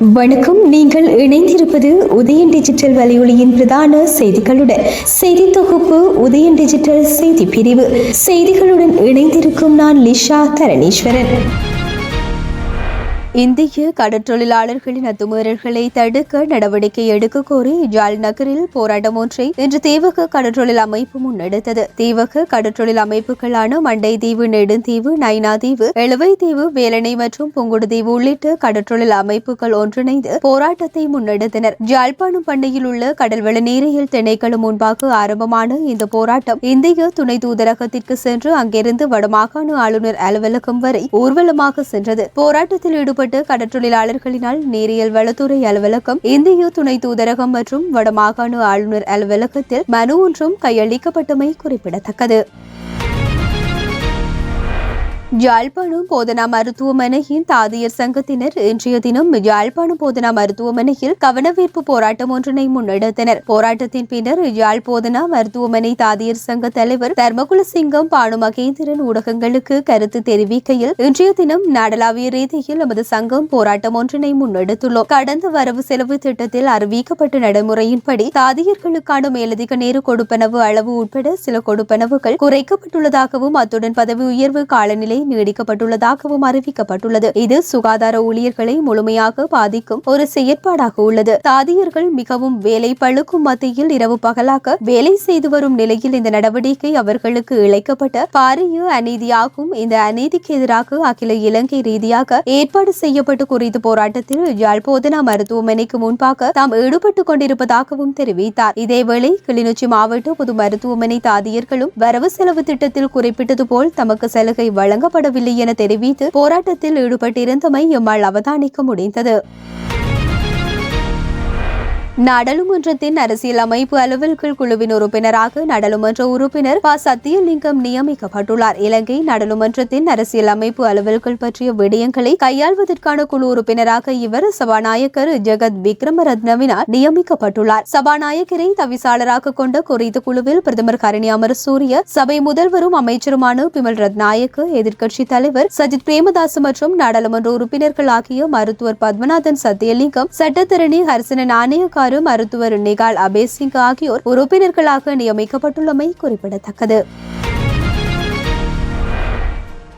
வணக்கம். நீங்கள் இணைந்திருப்பது உதயன் டிஜிட்டல் வலையொலியின் பிரதான செய்திகளுடன். செய்தி தொகுப்பு உதயன் டிஜிட்டல் செய்தி பிரிவு. செய்திகளுடன் இணைந்திருக்கும் நான் லிஷா தரணீஸ்வரன். இந்திய கடற்றொழிலாளர்களின் அத்துமீறல்களை தடுக்க நடவடிக்கை எடுக்க கோரி ஜாழ் நகரில் போராட்டம் ஒன்றை இன்று தீவக கடற்றொழில் அமைப்பு முன்னெடுத்தது. தீவக கடற்றொழில் அமைப்புகளான மண்டைதீவு, நெடுந்தீவு, நைனாதீவு, எழுவைதீவு, வேலணை மற்றும் புங்குடுதீவு உள்ளிட்ட கடற்றொழில் அமைப்புகள் ஒன்றிணைந்து போராட்டத்தை முன்னெடுத்தனர். ஜாழ்ப்பாணம் பண்ணையில் உள்ள கடல்வள நீரியல் திணைக்களம் முன்பாக ஆரம்பமான இந்த போராட்டம் இந்திய துணை தூதரகத்திற்கு சென்று அங்கிருந்து வடமாகாண ஆளுநர் அலுவலகம் வரை ஊர்வலமாக சென்றது. போராட்டத்தில் ஈடுபட்ட கடற்றொழிலாளர்களினால் நீரியல் வளத்துறை அலுவலகம், இந்திய துணை தூதரகம் மற்றும் வடமாகாண ஆளுநர் அலுவலகத்தில் மனு ஒன்றும் கையளிக்கப்பட்டமை குறிப்பிடத்தக்கது. யாழ்ப்பாணம் போதனா மருத்துவமனையின் தாதியர் சங்கத்தினர் இன்றைய தினம் யாழ்ப்பாணம் போதனா மருத்துவமனையில் கவனவீர்ப்பு போராட்டம் ஒன்றினை முன்னெடுத்தனர். போராட்டத்தின் பின்னர் யாழ் போதனா மருத்துவமனை தாதியர் சங்க தலைவர் தர்மகுலசிங்கம் பானு மகேந்திரன் ஊடகங்களுக்கு கருத்து தெரிவிக்கையில், இன்றைய தினம் நாடளாவிய ரீதியில் நமது சங்கம் போராட்டம் ஒன்றினை முன்னெடுத்துள்ளோம். கடந்த வரவு செலவு திட்டத்தில் அறிவிக்கப்பட்ட நடைமுறையின்படி தாதியர்களுக்கான மேலதிக நேர கொடுப்பனவு அளவு உட்பட சில கொடுப்பனவுகள் குறைக்கப்பட்டுள்ளதாகவும் அத்துடன் பதவி உயர்வு காலநிலை நீடிக்கப்பட்டுள்ளதாகவும் அறிவிக்கப்பட்டுள்ளது. இது சுகாதார ஊழியர்களை முழுமையாக பாதிக்கும் ஒரு செயற்பாடாக உள்ளது. தாதியர்கள் மிகவும் வேலை பழுக்கும் மத்தியில் இரவு பகலாக வேலை செய்து வரும் நிலையில் இந்த நடவடிக்கை அவர்களுக்கு இழைக்கப்பட்ட பாரிய அநீதியாகும். இந்த அநீதிக்கு எதிராக அகில இலங்கை ரீதியாக ஏற்பாடு செய்யப்பட்டு குறித்த போராட்டத்தில் யாழ் போதனா மருத்துவமனைக்கு முன்பாக தாம் ஈடுபட்டுக் கொண்டிருப்பதாகவும் தெரிவித்தார். இதேவேளை கிளிநொச்சி மாவட்ட பொது மருத்துவமனை தாதியர்களும் வரவு செலவு திட்டத்தில் குறிப்பிட்டது போல் தமக்கு சலுகை வழங்கப்படவில்லை என தெரிவித்து போராட்டத்தில் ஈடுபட்டிருந்தமை எம்மால் அவதானிக்க முடிந்தது. நாடாளுமன்றத்தின் அரசியல் அமைப்பு அலுவல்கள் குழுவின் உறுப்பினராக நாடாளுமன்ற உறுப்பினர் ப. சத்தியலிங்கம் நியமிக்கப்பட்டுள்ளார். இலங்கை நாடாளுமன்றத்தின் அரசியல் அமைப்பு அலுவல்கள் பற்றிய விடயங்களை கையாள்வதற்கான குழு உறுப்பினராக இவர் சபாநாயகர் ஜெகத் விக்ரமரத்னவினால் நியமிக்கப்பட்டுள்ளார். சபாநாயகரை தவிசாளராக கொண்ட குறித்த குழுவில் பிரதமர் கரணி அமரசூரிய, சபை முதல்வரும் அமைச்சருமான பிமல் ரத்நாயக்க, எதிர்க்கட்சித் தலைவர் சஜித் பிரேமதாஸ் மற்றும் நாடாளுமன்ற உறுப்பினர்கள் ஆகிய மருத்துவர் பத்மநாதன் சத்தியலிங்கம், சட்டத்தரணி ஹர்சன நாணயக்கார், மருத்துவர் நிகால் அபேசிங் ஆகியோர் உறுப்பினர்களாக நியமிக்கப்பட்டுள்ளமை குறிப்பிடத்தக்கது.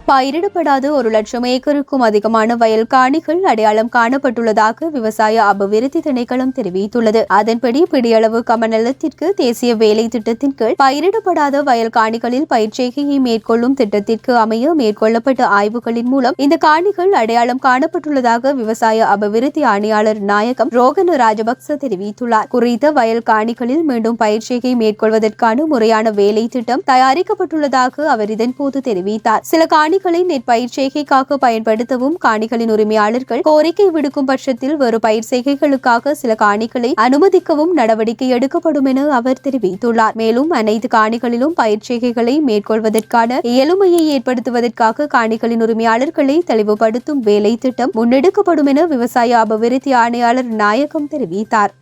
பயிரிடப்படாத 1,00,000 ஏக்கருக்கும் அதிகமான வயல் காணிகள் அடையாளம் காணப்பட்டுள்ளதாக விவசாய அபிவிருத்தி திணைக்களம் தெரிவித்துள்ளது. அதன்படி பிடியளவு கமநலத்திற்கு தேசிய வேலை திட்டத்தின் கீழ் பயிரிடப்படாத வயல் காணிகளில் பயிர்ச்செய்கையை மேற்கொள்ளும் திட்டத்திற்கு அமைய மேற்கொள்ளப்பட்ட ஆய்வுகளின் மூலம் இந்த காணிகள் அடையாளம் காணப்பட்டுள்ளதாக விவசாய அபிவிருத்தி ஆணையாளர் நாயகம் ரோகன ராஜபக்ச தெரிவித்துள்ளார். குறித்த வயல் காணிகளில் மீண்டும் பயிர்ச்செய்கை மேற்கொள்வதற்கான முறையான வேலை திட்டம் தயாரிக்கப்பட்டுள்ளதாக அவர் இதன்போது தெரிவித்தார். சில காணிகளை நெற்பயிர் செய்கைக்காக பயன்படுத்தவும் காணிகளின் உரிமையாளர்கள் கோரிக்கை விடுக்கும் பட்சத்தில் வேறு பயிர் செய்கைகளுக்காக சில காணிகளை அனுமதிக்கவும் நடவடிக்கை எடுக்கப்படும் என அவர் தெரிவித்துள்ளார். மேலும் அனைத்து காணிகளிலும் பயிர் செய்கைகளை மேற்கொள்வதற்கான இயலுமையை ஏற்படுத்துவதற்காக காணிகளின் உரிமையாளர்களை தெளிவுபடுத்தும் வேலை திட்டம் முன்னெடுக்கப்படும் என விவசாய அபிவிருத்தி ஆணையாளர் நாயகம் தெரிவித்தார்.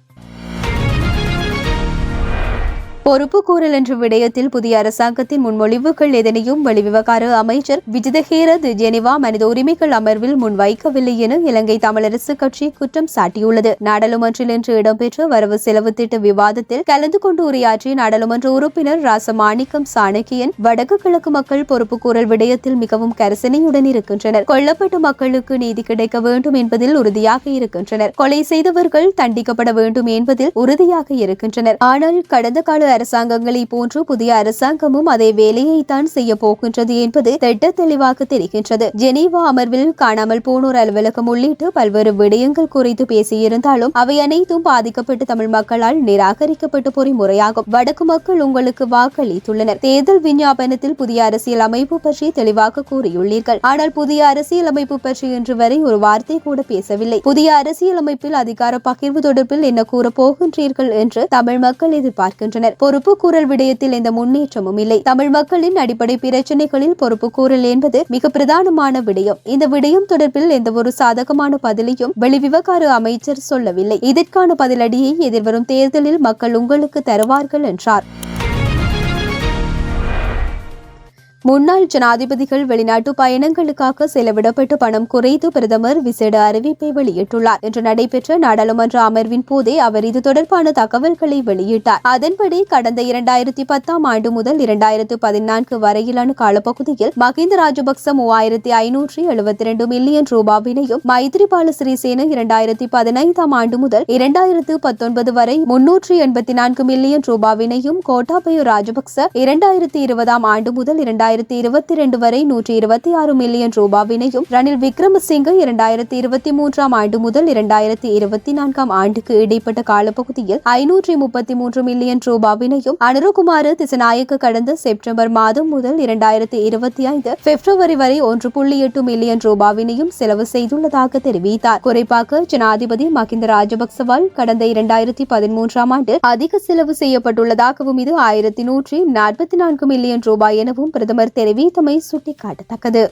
பொறுப்புக்கூறல் என்ற விடயத்தில் புதிய அரசாங்கத்தின் முன்மொழிவுகள் எதனையும் வெளிவிவகார அமைச்சர் விஜிதஹேரத் ஜெனிவா மனித உரிமைகள் அமர்வில் முன்வைக்கவில்லை என இலங்கை தமிழரசு கட்சி குற்றம் சாட்டியுள்ளது. நாடாளுமன்றில் இன்று இடம்பெற்ற வரவு செலவு திட்ட விவாதத்தில் கலந்து கொண்டு உரையாற்றிய நாடாளுமன்ற உறுப்பினர் ராசமாணிக்கம் சாணக்கியன், வடக்கு கிழக்கு மக்கள் பொறுப்புக்கூறல் விடயத்தில் மிகவும் கரிசனையுடன் இருக்கின்றனர். கொல்லப்பட்ட மக்களுக்கு நீதி கிடைக்க வேண்டும் என்பதில் உறுதியாக இருக்கின்றனர். கொலை செய்தவர்கள் தண்டிக்கப்பட வேண்டும் என்பதில் உறுதியாக இருக்கின்றனர். ஆனால் கடந்த கால அரசாங்கங்களை போன்று புதிய அரசாங்கமும் அதே வேலையைத்தான் செய்ய போகின்றது என்பது திட்ட தெளிவாக தெரிகின்றது. ஜெனீவா அமர்வில் காணாமல் போனோர் அலுவலகம் உள்ளிட்ட பல்வேறு விடயங்கள் குறித்து பேசியிருந்தாலும் அவை அனைத்தும் பாதிக்கப்பட்ட தமிழ் மக்களால் நிராகரிக்கப்பட்ட பொறிமுறையாகும். வடக்கு மக்கள் உங்களுக்கு வாக்களித்துள்ளனர். தேர்தல் விஞ்ஞாபனத்தில் புதிய அரசியல் அமைப்பு பற்றி தெளிவாக கூறியுள்ளீர்கள். ஆனால் புதிய அரசியல் அமைப்பு பற்றி இன்று வரை ஒரு வார்த்தை கூட பேசவில்லை. புதிய அரசியல் அமைப்பில் அதிகார பகிர்வு தொடர்பில் என்ன கூறப் போகின்றீர்கள் என்று தமிழ் மக்கள் எதிர்பார்க்கின்றனர். பொறுப்புக்கூறல் விடயத்தில் எந்த முன்னேற்றமும் இல்லை. தமிழ் மக்களின் அடிப்படை பிரச்சனைகளில் பொறுப்புக்கூறல் என்பது மிக பிரதானமான விடயம். இந்த விடயம் தொடர்பில் எந்த ஒரு சாதகமான பதிலையும் வெளிவிவகார அமைச்சர் சொல்லவில்லை. இதற்கான பதிலடியை எதிர்வரும் தேர்தலில் மக்கள் உங்களுக்கு தருவார்கள் என்றார். முன்னாள் ஜனாதிபதிகள் வெளிநாட்டு பயணங்களுக்காக செலவிடப்பட்ட பணம் குறைத்து பிரதமர் விசேட அறிவிப்பை வெளியிட்டுள்ளார். இன்று நடைபெற்ற நாடாளுமன்ற அமர்வின் போதே அவர் இது தொடர்பான தகவல்களை வெளியிட்டார். அதன்படி கடந்த 2010 ஆண்டு முதல் 2014 வரையிலான காலப்பகுதியில் மஹிந்த ராஜபக்ச 3572 மில்லியன் ரூபாவினையும், மைத்ரிபால சிறிசேன 2015 ஆண்டு முதல் 2019 வரை 384 மில்லியன் ரூபாவினையும், கோட்டாபய ராஜபக்ச 2020 ஆண்டு முதல் 2022 வரை 126 மில்லியன் ரூபாவினையும், ரணில் விக்ரமசிங்க 2023 ஆண்டு முதல் 2024 ஆண்டுக்கு இடைப்பட்ட காலப்பகுதியில் 533 மில்லியன் ரூபாவினையும், அனுரகுமார திசநாயக்க கடந்த செப்டம்பர் மாதம் முதல் 2025 பிப்ரவரி வரை 1.8 மில்லியன் ரூபாவினையும் செலவு செய்துள்ளதாக தெரிவித்தார். குறிப்பாக ஜனாதிபதி மஹிந்த ராஜபக்சவால் கடந்த 2013 ஆண்டு அதிக செலவு செய்யப்பட்டுள்ளதாகவும் இது 1144 மில்லியன் ரூபாய் எனவும் பிரதமர் தெரிவித்தமை சுட்டிக்காட்டத்தக்கது.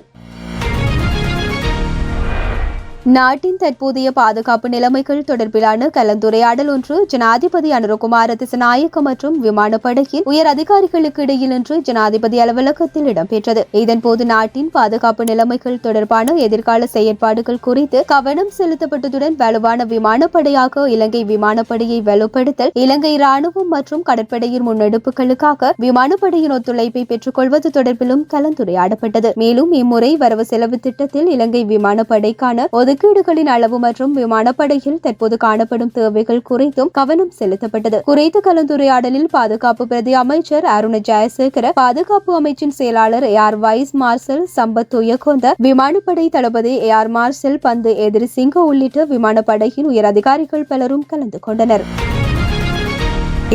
நாட்டின் தற்போதைய பாதுகாப்பு நிலைமைகள் தொடர்பிலான கலந்துரையாடல் ஒன்று ஜனாதிபதி அனுரகுமார திசநாயக்க மற்றும் விமானப்படையின் உயர் அதிகாரிகளுக்கு இடையில் இன்று ஜனாதிபதி அலுவலகத்தில் இடம்பெற்றது. இதன்போது நாட்டின் பாதுகாப்பு நிலைமைகள் தொடர்பான எதிர்கால செயற்பாடுகள் குறித்து கவனம் செலுத்தப்பட்டதுடன் வலுவான விமானப்படையாக இலங்கை விமானப்படையை வலுப்படுத்தல், இலங்கை ராணுவம் மற்றும் கடற்படையின் முன்னெடுப்புகளுக்காக விமானப்படையின் ஒத்துழைப்பை பெற்றுக் கொள்வது தொடர்பிலும் கலந்துரையாடப்பட்டது. மேலும் இம்முறை வரவு செலவு திட்டத்தில் இலங்கை விமானப்படைக்கான ஒதுக்கீடுகளின் அளவு மற்றும் விமானப்படையில் தற்போது காணப்படும் தேவைகள் குறித்தும் கவனம் செலுத்தப்பட்டது. குறித்த கலந்துரையாடலில் பாதுகாப்பு பிரதி அமைச்சர் அருண ஜெயசேகர, பாதுகாப்பு அமைச்சின் செயலாளர் air vice marshal Sampath Thuyacontha, விமானப்படை தளபதி ஏர் மார்ஷல் பந்து எதிரிசிங்க உள்ளிட்ட விமானப்படையின் உயர் அதிகாரிகள் பலரும் கலந்து கொண்டனர்.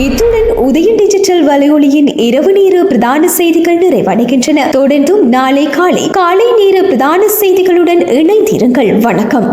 இத்துடன் உதயம் டிஜிட்டல் வலையொலியின் இரவு நேர பிரதான செய்திகள் நிறைவடைகின்றன. தொடர்ந்தும் நாளை காலை நேர பிரதான செய்திகளுடன் இணைந்திருங்கள். வணக்கம்.